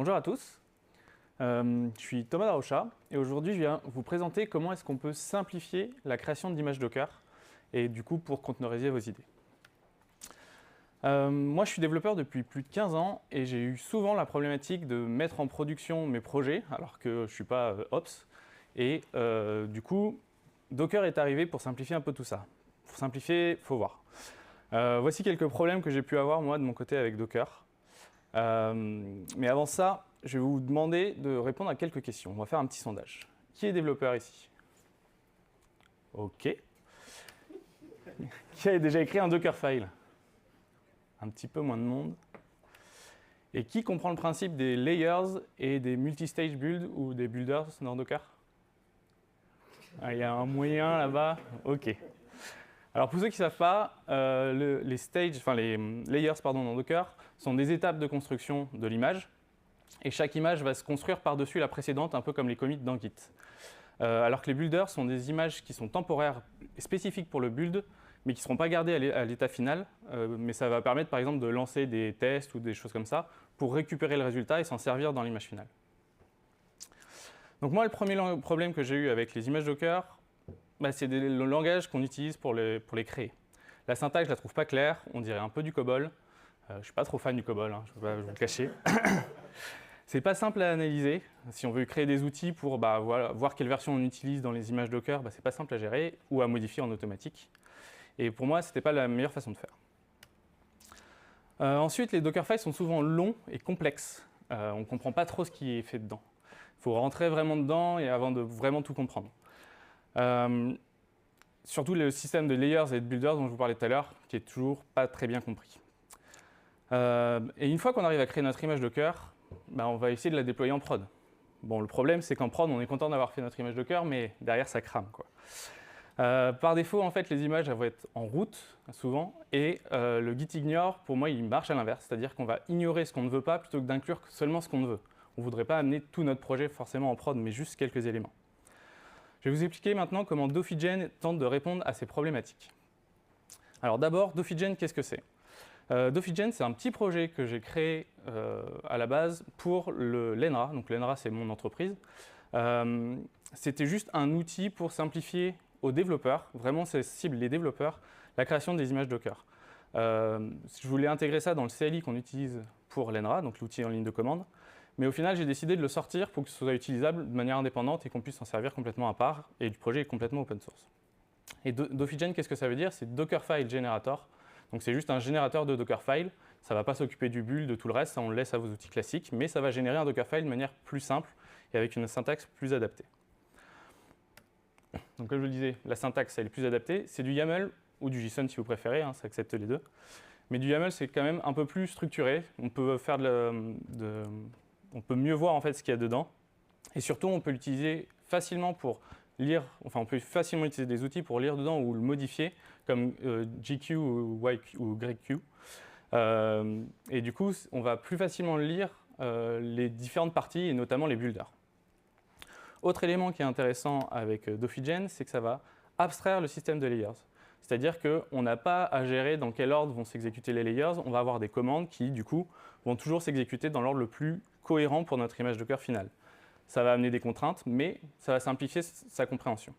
Bonjour à tous, je suis Thomas Darocha et aujourd'hui je viens vous présenter comment est-ce qu'on peut simplifier la création d'images Docker et du coup pour containeriser vos idées. Moi je suis développeur depuis plus de 15 ans et j'ai eu souvent la problématique de mettre en production mes projets alors que je ne suis pas Ops et du coup Docker est arrivé pour simplifier un peu tout ça. Pour simplifier, il faut voir. Voici quelques problèmes que j'ai pu avoir moi de mon côté avec Docker. Mais avant ça, je vais vous demander de répondre à quelques questions. On va faire un petit sondage. Qui est développeur ici? OK. Qui a déjà écrit un Dockerfile? Un petit peu moins de monde. Et qui comprend le principe des layers et des multi-stage builds ou des builders dans Docker? Ah, il y a un moyen là-bas. OK. Alors pour ceux qui ne savent pas, les layers dans Docker sont des étapes de construction de l'image et chaque image va se construire par-dessus la précédente, un peu comme les commits dans Git. Alors que les builders sont des images qui sont temporaires et spécifiques pour le build, mais qui ne seront pas gardées à l'état final, mais ça va permettre par exemple de lancer des tests ou des choses comme ça pour récupérer le résultat et s'en servir dans l'image finale. Donc moi, le premier problème que j'ai eu avec les images Docker, c'est le langage qu'on utilise pour les créer. La syntaxe, je ne la trouve pas claire, on dirait un peu du COBOL. Je ne suis pas trop fan du COBOL, hein, je ne vais pas vous le cacher. C'est pas simple à analyser. Si on veut créer des outils pour voir quelle version on utilise dans les images Docker, c'est pas simple à gérer ou à modifier en automatique. Et pour moi, ce n'était pas la meilleure façon de faire. Ensuite, les Dockerfiles sont souvent longs et complexes. On ne comprend pas trop ce qui est fait dedans. Il faut rentrer vraiment dedans et avant de vraiment tout comprendre. Surtout le système de layers et de builders dont je vous parlais tout à l'heure, qui est toujours pas très bien compris. Et une fois qu'on arrive à créer notre image Docker, on va essayer de la déployer en prod. Bon, le problème, c'est qu'en prod, on est content d'avoir fait notre image Docker, mais derrière, ça crame, quoi. Par défaut, en fait, les images elles vont être en route, souvent, et le git ignore, pour moi, il marche à l'inverse, c'est-à-dire qu'on va ignorer ce qu'on ne veut pas plutôt que d'inclure seulement ce qu'on veut. On ne voudrait pas amener tout notre projet forcément en prod, mais juste quelques éléments. Je vais vous expliquer maintenant comment Dofigen tente de répondre à ces problématiques. Alors d'abord, Dofigen, qu'est-ce que c'est? Dofigen, c'est un petit projet que j'ai créé à la base pour l'ENRA. Donc l'ENRA, c'est mon entreprise. C'était juste un outil pour simplifier aux développeurs, vraiment c'est cible les développeurs, la création des images Docker. Je voulais intégrer ça dans le CLI qu'on utilise pour l'ENRA, donc l'outil en ligne de commande. Mais au final, j'ai décidé de le sortir pour que ce soit utilisable de manière indépendante et qu'on puisse s'en servir complètement à part. Et le projet est complètement open source. Et Dofigen, qu'est-ce que ça veut dire? C'est Dockerfile Generator. Donc c'est juste un générateur de Dockerfile. Ça ne va pas s'occuper du build, de tout le reste, ça on le laisse à vos outils classiques. Mais ça va générer un Dockerfile de manière plus simple et avec une syntaxe plus adaptée. Donc comme je le disais, la syntaxe elle est plus adaptée. C'est du YAML ou du JSON si vous préférez, ça accepte les deux. Mais du YAML, c'est quand même un peu plus structuré. On peut faire on peut mieux voir en fait ce qu'il y a dedans. Et surtout, on peut l'utiliser facilement pour lire, on peut facilement utiliser des outils pour lire dedans ou le modifier, comme GQ ou GregQ. Et du coup, on va plus facilement lire les différentes parties, et notamment les builders. Autre élément qui est intéressant avec Dofigen, c'est que ça va abstraire le système de layers. C'est-à-dire qu'on n'a pas à gérer dans quel ordre vont s'exécuter les layers, on va avoir des commandes qui, du coup, vont toujours s'exécuter dans l'ordre le plus cohérent pour notre image Docker finale. Ça va amener des contraintes, mais ça va simplifier sa compréhension.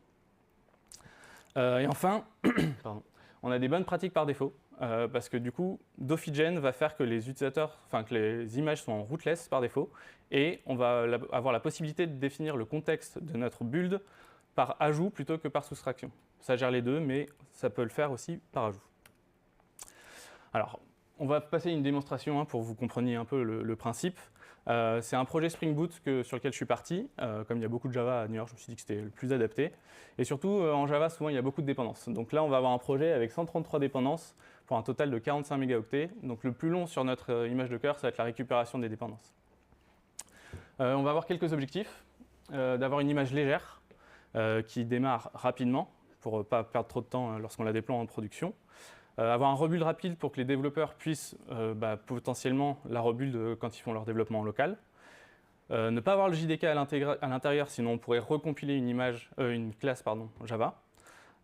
Et enfin, on a des bonnes pratiques par défaut, parce que du coup, Dofigen va faire que les utilisateurs, que les images sont en rootless par défaut, et on va avoir la possibilité de définir le contexte de notre build par ajout plutôt que par soustraction. Ça gère les deux, mais ça peut le faire aussi par ajout. Alors, on va passer une démonstration pour que vous compreniez un peu le principe. C'est un projet Spring Boot sur lequel je suis parti. Comme il y a beaucoup de Java à New York, je me suis dit que c'était le plus adapté. Et surtout, en Java, souvent, il y a beaucoup de dépendances. Donc là, on va avoir un projet avec 133 dépendances pour un total de 45 mégaoctets. Donc le plus long sur notre image Docker, ça va être la récupération des dépendances. On va avoir quelques objectifs. D'avoir une image légère qui démarre rapidement pour ne pas perdre trop de temps lorsqu'on la déploie en production. Avoir un rebuild rapide pour que les développeurs puissent potentiellement la rebuild quand ils font leur développement en local. Ne pas avoir le JDK à l'intérieur, sinon on pourrait recompiler une classe Java.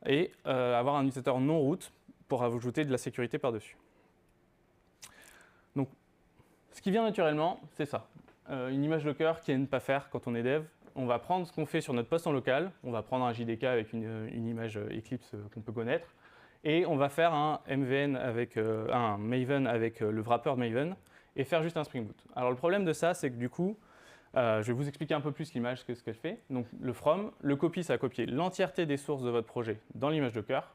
Et avoir un utilisateur non root pour ajouter de la sécurité par-dessus. Donc, ce qui vient naturellement, c'est ça. une image Docker qui est à ne pas faire quand on est dev. On va prendre ce qu'on fait sur notre poste en local, on va prendre un JDK avec une image Eclipse qu'on peut connaître, et on va faire un MVN avec un Maven avec le wrapper Maven, et faire juste un Spring Boot. Alors le problème de ça, c'est que du coup, je vais vous expliquer un peu plus l'image, ce qu'elle fait. Donc le from, le copy, ça va copier l'entièreté des sources de votre projet dans l'image Docker,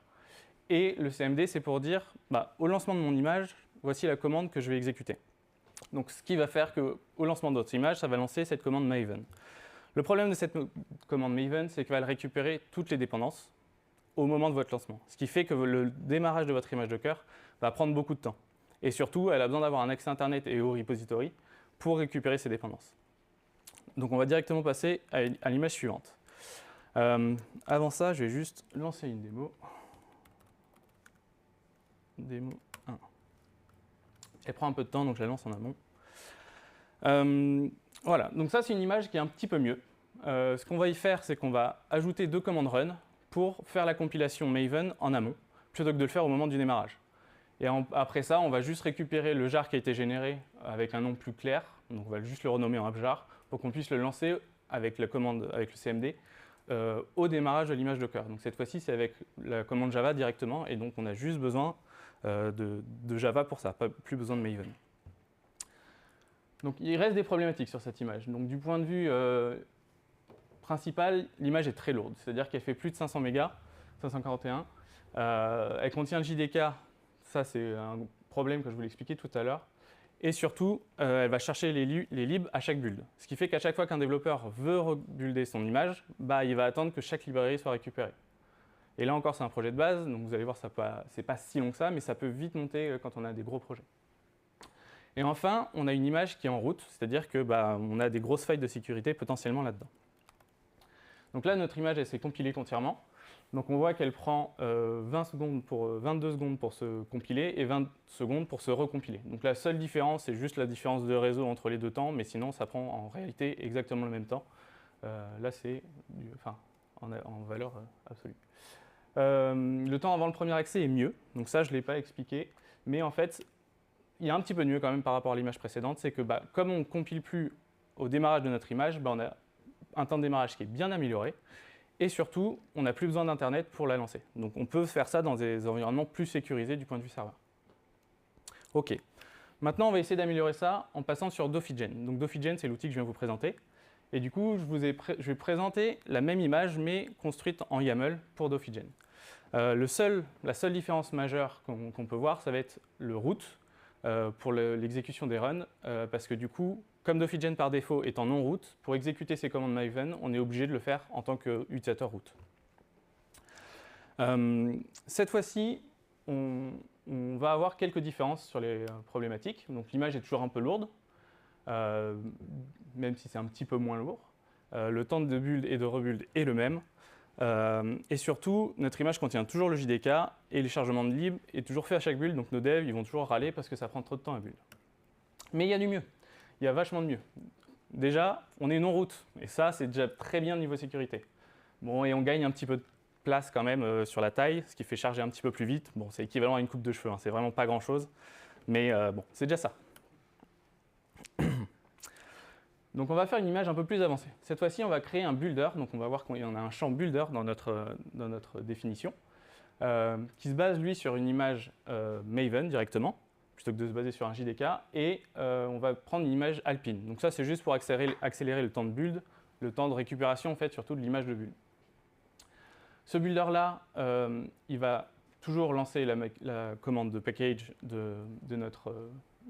et le CMD, c'est pour dire, au lancement de mon image, voici la commande que je vais exécuter. Donc ce qui va faire qu'au lancement de votre image, ça va lancer cette commande Maven. Le problème de cette commande Maven, c'est qu'elle va récupérer toutes les dépendances au moment de votre lancement. Ce qui fait que le démarrage de votre image Docker va prendre beaucoup de temps. Et surtout, elle a besoin d'avoir un accès Internet et au repository pour récupérer ces dépendances. Donc on va directement passer à l'image suivante. Avant ça, je vais juste lancer une démo. Démo 1. Elle prend un peu de temps, donc je la lance en amont. Voilà, donc ça c'est une image qui est un petit peu mieux. Ce qu'on va y faire, c'est qu'on va ajouter 2 commandes run pour faire la compilation Maven en amont, plutôt que de le faire au moment du démarrage. Et après ça, on va juste récupérer le jar qui a été généré avec un nom plus clair, donc on va juste le renommer en appjar, pour qu'on puisse le lancer avec la commande, avec le CMD, au démarrage de l'image Docker. Donc cette fois-ci, c'est avec la commande Java directement, et donc on a juste besoin de Java pour ça, plus besoin de Maven. Donc il reste des problématiques sur cette image. Donc du point de vue principal, l'image est très lourde, c'est-à-dire qu'elle fait plus de 500 mégas, 541. Elle contient le JDK, ça c'est un problème que je voulais expliquer tout à l'heure. Et surtout, elle va chercher les libs à chaque build. Ce qui fait qu'à chaque fois qu'un développeur veut rebuilder son image, il va attendre que chaque librairie soit récupérée. Et là encore, c'est un projet de base, donc vous allez voir, c'est pas si long que ça, mais ça peut vite monter quand on a des gros projets. Et enfin, on a une image qui est en route, c'est-à-dire qu'on a des grosses failles de sécurité potentiellement là-dedans. Donc là, notre image, elle s'est compilée entièrement. Donc on voit qu'elle prend 22 secondes pour se compiler et 20 secondes pour se recompiler. Donc la seule différence, c'est juste la différence de réseau entre les deux temps, mais sinon, ça prend en réalité exactement le même temps. Là, c'est en valeur absolue. Le temps avant le premier accès est mieux, donc ça, je ne l'ai pas expliqué, mais en fait, il y a un petit peu de mieux quand même par rapport à l'image précédente, c'est que comme on ne compile plus au démarrage de notre image, on a un temps de démarrage qui est bien amélioré, et surtout, on n'a plus besoin d'Internet pour la lancer. Donc on peut faire ça dans des environnements plus sécurisés du point de vue serveur. OK. Maintenant, on va essayer d'améliorer ça en passant sur Dofigen. Donc Dofigen, c'est l'outil que je viens vous présenter. Et du coup, je vais présenter la même image, mais construite en YAML pour Dofigen. La seule différence majeure qu'on peut voir, ça va être le root pour l'exécution des runs, parce que du coup, comme Dofigen par défaut est en non-root, pour exécuter ces commandes Maven, on est obligé de le faire en tant qu'utilisateur root. Cette fois-ci, on va avoir quelques différences sur les problématiques. Donc l'image est toujours un peu lourde, même si c'est un petit peu moins lourd. Le temps de build et de rebuild est le même. Et surtout, notre image contient toujours le JDK et le chargement de lib est toujours fait à chaque build, donc nos devs ils vont toujours râler parce que ça prend trop de temps à build. Mais il y a du mieux, il y a vachement de mieux. Déjà, on est non-root, et ça c'est déjà très bien niveau sécurité. Bon, et on gagne un petit peu de place quand même sur la taille, ce qui fait charger un petit peu plus vite. Bon, c'est équivalent à une coupe de cheveux, hein, c'est vraiment pas grand-chose, mais bon, c'est déjà ça. Donc on va faire une image un peu plus avancée. Cette fois-ci, on va créer un builder. Donc on va voir qu'il y en a un champ builder dans notre définition, qui se base, lui, sur une image Maven directement, plutôt que de se baser sur un JDK. Et on va prendre une image Alpine. Donc ça, c'est juste pour accélérer le temps de build, le temps de récupération, en fait, surtout de l'image de build. Ce builder-là, il va toujours lancer la commande de package de notre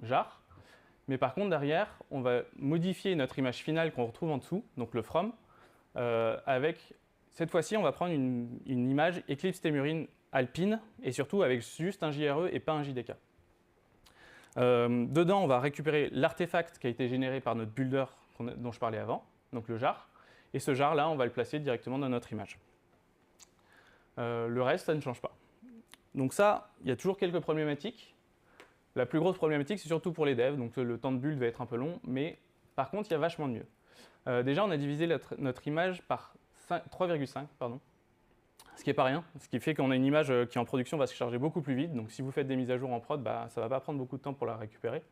jar. Mais par contre, derrière, on va modifier notre image finale qu'on retrouve en dessous, donc le from, avec, cette fois-ci, on va prendre une image Eclipse Temurin Alpine, et surtout avec juste un JRE et pas un JDK. Dedans, on va récupérer l'artefact qui a été généré par notre builder dont je parlais avant, donc le jar, et ce jar-là, on va le placer directement dans notre image. Le reste, ça ne change pas. Donc ça, il y a toujours quelques problématiques. La plus grosse problématique, c'est surtout pour les devs, donc le temps de build va être un peu long, mais par contre, il y a vachement de mieux. Déjà, on a divisé notre image par 3,5, pardon. ce qui n'est pas rien, ce qui fait qu'on a une image qui en production va se charger beaucoup plus vite. Donc si vous faites des mises à jour en prod, bah, ça ne va pas prendre beaucoup de temps pour la récupérer.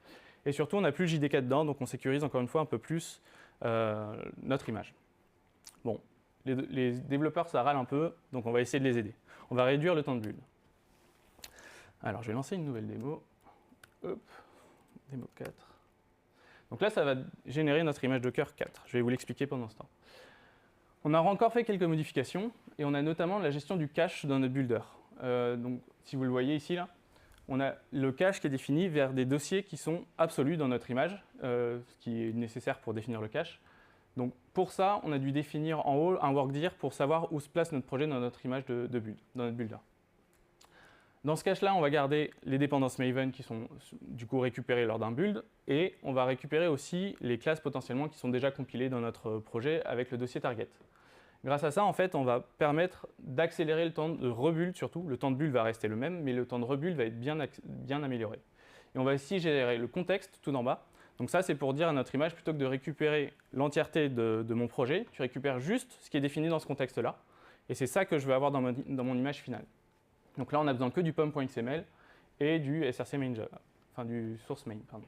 Et surtout, on n'a plus le JDK dedans, donc on sécurise encore une fois un peu plus notre image. Bon, les développeurs, ça râle un peu, donc on va essayer de les aider. On va réduire le temps de build. Alors, je vais lancer une nouvelle démo. Hop, démo 4. Donc là, ça va générer notre image Docker 4. Je vais vous l'expliquer pendant ce temps. On a encore fait quelques modifications, et on a notamment la gestion du cache dans notre builder. Donc, si vous le voyez ici, là, on a le cache qui est défini vers des dossiers qui sont absolus dans notre image, ce qui est nécessaire pour définir le cache. Donc pour ça, on a dû définir en haut un workdir pour savoir où se place notre projet dans notre image de build, dans notre builder. Dans ce cache-là, on va garder les dépendances Maven qui sont du coup récupérées lors d'un build, et on va récupérer aussi les classes potentiellement qui sont déjà compilées dans notre projet avec le dossier target. Grâce à ça, en fait, on va permettre d'accélérer le temps de rebuild surtout. Le temps de build va rester le même, mais le temps de rebuild va être bien amélioré. Et on va aussi générer le contexte tout en bas. Donc ça, c'est pour dire à notre image, plutôt que de récupérer l'entièreté de mon projet, tu récupères juste ce qui est défini dans ce contexte-là. Et c'est ça que je veux avoir dans mon image finale. Donc là, on n'a besoin que du pom.xml et du src main Java, enfin du source main, pardon.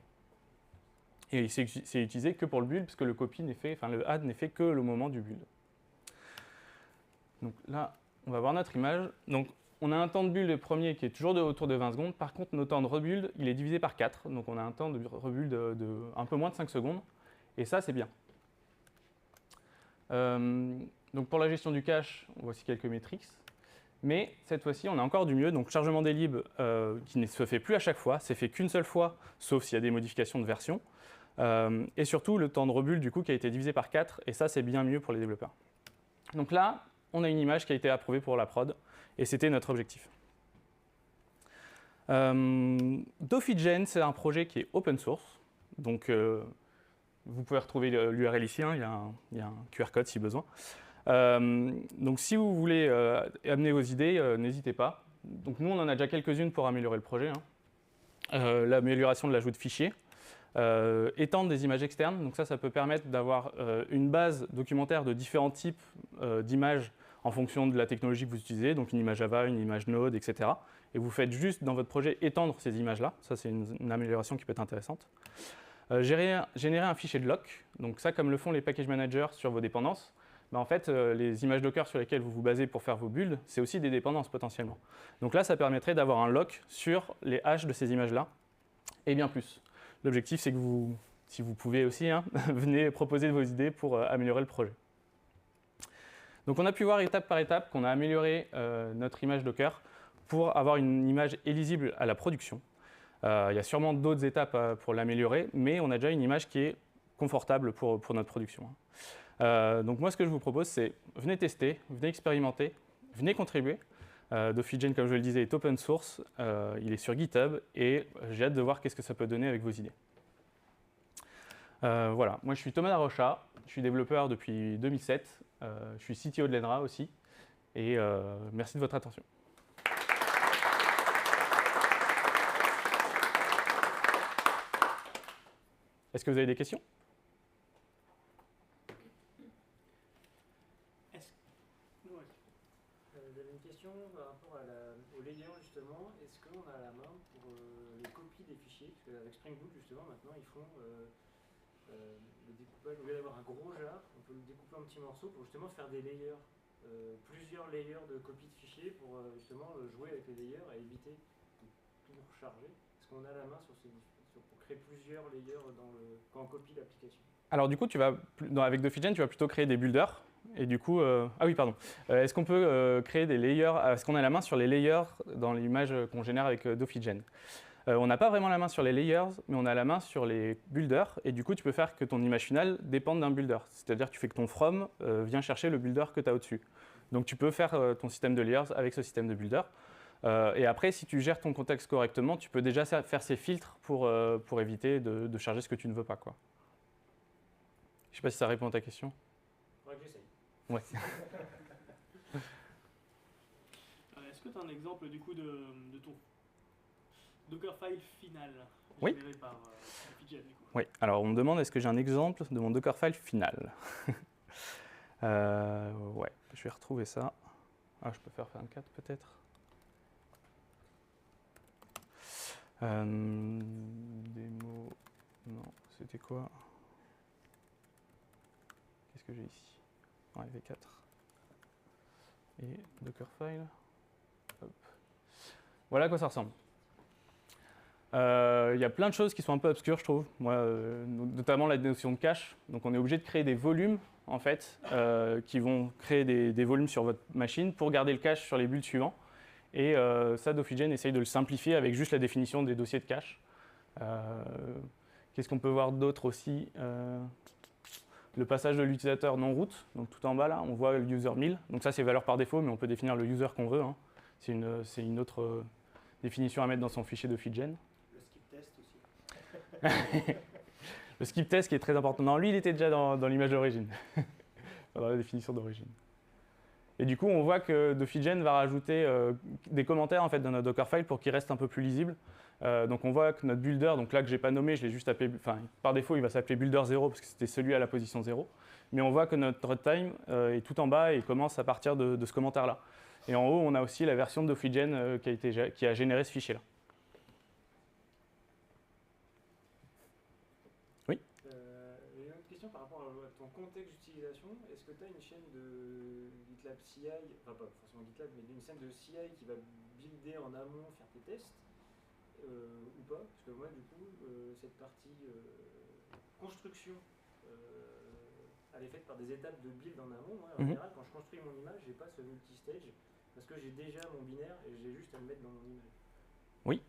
Et c'est utilisé que pour le build, parce que le copy n'est fait, enfin le add n'est fait que le moment du build. Donc là, on va voir notre image. Donc on a un temps de build premier qui est toujours autour de 20 secondes. Par contre, notre temps de rebuild, il est divisé par 4. Donc on a un temps de rebuild de un peu moins de 5 secondes. Et ça, c'est bien. Donc pour la gestion du cache, voici quelques métriques. Mais cette fois-ci, on a encore du mieux. Donc chargement des libs qui ne se fait plus à chaque fois. C'est fait qu'une seule fois, sauf s'il y a des modifications de version. Et surtout, le temps de rebuild, du coup, qui a été divisé par 4. Et ça, c'est bien mieux pour les développeurs. Donc là, on a une image qui a été approuvée pour la prod. Et c'était notre objectif. Dofigen, c'est un projet qui est open source. Donc, vous pouvez retrouver l'URL ici. Hein, il y a un QR code si besoin. Donc, si vous voulez amener vos idées, n'hésitez pas. Donc, nous, on en a déjà quelques-unes pour améliorer le projet. Hein. L'amélioration de l'ajout de fichiers. Étendre des images externes. Donc, ça peut permettre d'avoir une base documentaire de différents types d'images en fonction de la technologie que vous utilisez, donc une image Java, une image Node, etc. Et vous faites juste dans votre projet étendre ces images-là. Ça, c'est une amélioration qui peut être intéressante. Générer un fichier de lock. Donc ça, comme le font les package managers sur vos dépendances, bah en fait, les images Docker sur lesquelles vous vous basez pour faire vos builds, c'est aussi des dépendances potentiellement. Donc là, ça permettrait d'avoir un lock sur les hashes de ces images-là, et bien plus. L'objectif, c'est que vous, si vous pouvez aussi, hein, venez proposer vos idées pour améliorer le projet. Donc on a pu voir étape par étape qu'on a amélioré notre image Docker pour avoir une image illisible à la production. Il y a sûrement d'autres étapes pour l'améliorer, mais on a déjà une image qui est confortable pour notre production. Donc moi, ce que je vous propose, c'est venez tester, venez expérimenter, venez contribuer. Dofigen, comme je le disais, est open source, il est sur GitHub, et j'ai hâte de voir qu'est-ce que ça peut donner avec vos idées. Voilà, moi je suis Thomas Larocha, je suis développeur depuis 2007, je suis CTO de l'ENRA aussi, et merci de votre attention. Est-ce que vous avez des questions? J'avais une question par rapport au layer justement. Est-ce qu'on a la main pour les copies des fichiers? Parce qu'avec Spring Boot justement maintenant ils font le découpage. Au lieu d'avoir un gros jar, on peut le découper en petits morceaux pour justement faire des layers, plusieurs layers de copies de fichiers pour justement jouer avec les layers et éviter de tout recharger. Est-ce qu'on a la main sur pour créer plusieurs layers quand on copie l'application? Alors du coup, avec Dofigen, tu vas plutôt créer des builders. Et du coup, ah oui, pardon. Est-ce qu'on peut créer des layers? Est-ce qu'on a la main sur les layers dans l'image qu'on génère avec Dofigen? On n'a pas vraiment la main sur les layers, mais on a la main sur les builders. Et du coup, tu peux faire que ton image finale dépende d'un builder. C'est-à-dire que tu fais que ton from vient chercher le builder que tu as au-dessus. Donc tu peux faire ton système de layers avec ce système de builder. Et après, si tu gères ton contexte correctement, tu peux déjà faire ces filtres pour éviter de charger ce que tu ne veux pas, quoi. Je ne sais pas si ça répond à ta question. Faudrait que j'essaye. Ouais. Est-ce que tu as un exemple du coup de ton Dockerfile final Oui. généré par Dofigen, du coup? Oui, alors on me demande est-ce que j'ai un exemple de mon Dockerfile final. Ouais, je vais retrouver ça. Ah, je peux faire 24 peut-être. Démo. Non, c'était quoi? Qu'est-ce que j'ai ici? Ouais, V4. Et Dockerfile. Hop. Voilà à quoi ça ressemble. Il y a plein de choses qui sont un peu obscures, je trouve. Moi, notamment la notion de cache. Donc, on est obligé de créer des volumes, en fait, qui vont créer des volumes sur votre machine pour garder le cache sur les builds suivants. Et ça, Doffigen essaye de le simplifier avec juste la définition des dossiers de cache. Qu'est-ce qu'on peut voir d'autre aussi? Le passage de l'utilisateur non-root. Donc, tout en bas, là, on voit le user 1000. Donc, ça, c'est valeur par défaut, mais on peut définir le user qu'on veut. Hein. C'est une autre définition à mettre dans son fichier Doffigen. Le skip test qui est très important. Non, lui, il était déjà dans l'image d'origine, dans la définition d'origine. Et du coup, on voit que Doffigen va rajouter des commentaires en fait, dans notre Dockerfile pour qu'il reste un peu plus lisible. Donc on voit que notre builder, donc là que je n'ai pas nommé, je l'ai juste appelé, enfin par défaut il va s'appeler builder 0 parce que c'était celui à la position 0. Mais on voit que notre runtime est tout en bas et il commence à partir de ce commentaire-là. Et en haut, on a aussi la version de Doffigen qui a généré ce fichier-là. Par rapport à ton contexte d'utilisation, est-ce que tu as une chaîne de GitLab CI, enfin pas forcément GitLab, mais une chaîne de CI qui va builder en amont, faire tes tests, ou pas? Parce que moi, du coup, cette partie construction, elle est faite par des étapes de build en amont. Moi, en général, quand je construis mon image, j'ai pas ce multistage, parce que j'ai déjà mon binaire et j'ai juste à le mettre dans mon image. Oui.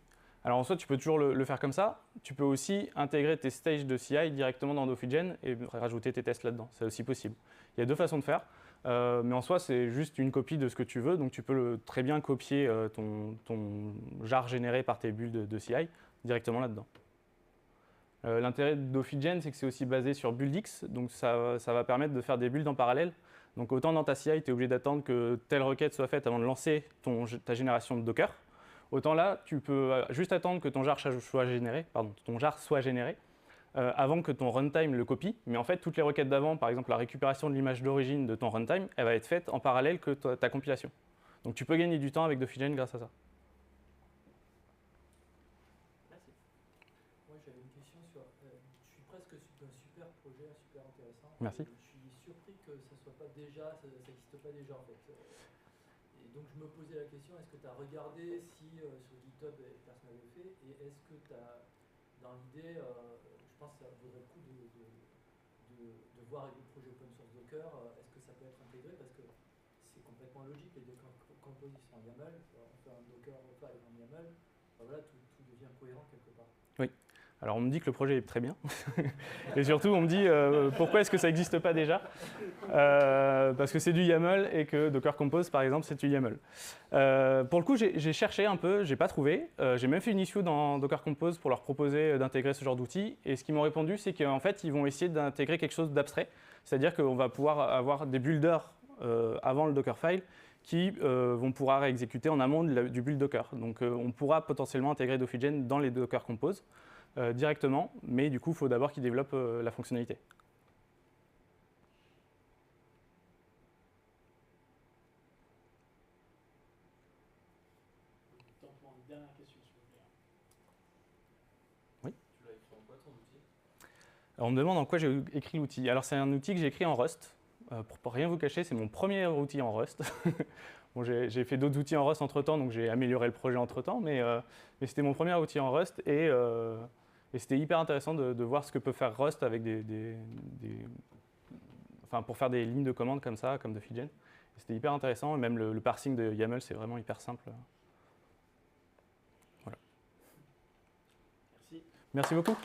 Alors en soi, tu peux toujours le faire comme ça. Tu peux aussi intégrer tes stages de CI directement dans Doffigen et rajouter tes tests là-dedans. C'est aussi possible. Il y a deux façons de faire. Mais en soi, c'est juste une copie de ce que tu veux. Donc tu peux très bien copier ton jar généré par tes builds de CI directement là-dedans. L'intérêt de Doffigen, c'est que c'est aussi basé sur BuildX. Donc ça va permettre de faire des builds en parallèle. Donc autant dans ta CI, tu es obligé d'attendre que telle requête soit faite avant de lancer ta génération de Docker. Autant là, tu peux juste attendre que ton jar soit généré, avant que ton runtime le copie. Mais en fait, toutes les requêtes d'avant, par exemple la récupération de l'image d'origine de ton runtime, elle va être faite en parallèle que ta compilation. Donc tu peux gagner du temps avec Doffigen grâce à ça. Merci. Moi j'avais une question sur... je suis presque d'un super projet, super intéressant. Merci. Je suis surpris que ça soit pas déjà, ça n'existe pas déjà en fait. Et donc je me posais la question, est-ce que tu as regardé si sur GitHub personne n'avait fait, et est-ce que tu as, dans l'idée, je pense que ça vaudrait le coup de voir avec le projet open source Docker, est-ce que ça peut être intégré, parce que c'est complètement logique, les Docker Compose sont en YAML, on fait un Docker file en YAML, voilà, tout devient cohérent quelque part. Oui. Alors on me dit que le projet est très bien, et surtout on me dit pourquoi est-ce que ça n'existe pas déjà, parce que c'est du YAML et que Docker Compose par exemple c'est du YAML. Pour le coup j'ai cherché un peu, j'ai pas trouvé, j'ai même fait une issue dans Docker Compose pour leur proposer d'intégrer ce genre d'outils, et ce qu'ils m'ont répondu c'est qu'en fait ils vont essayer d'intégrer quelque chose d'abstrait, c'est-à-dire qu'on va pouvoir avoir des builders avant le Dockerfile qui vont pouvoir exécuter en amont du build Docker. Donc on pourra potentiellement intégrer Doffigen dans les Docker Compose directement, mais du coup il faut d'abord qu'ils développent la fonctionnalité. Une dernière question, s'il vous plaît. Oui. Tu l'as écrit en quoi ton outil? Alors, on me demande en quoi j'ai écrit l'outil. Alors c'est un outil que j'ai écrit en Rust. Pour rien vous cacher, c'est mon premier outil en Rust. Bon, j'ai fait d'autres outils en Rust entre-temps, donc j'ai amélioré le projet entre-temps, mais c'était mon premier outil en Rust, et c'était hyper intéressant de voir ce que peut faire Rust avec enfin, pour faire des lignes de commande comme ça, comme Doffigen. C'était hyper intéressant, et même le parsing de YAML, c'est vraiment hyper simple. Voilà. Merci. Merci beaucoup.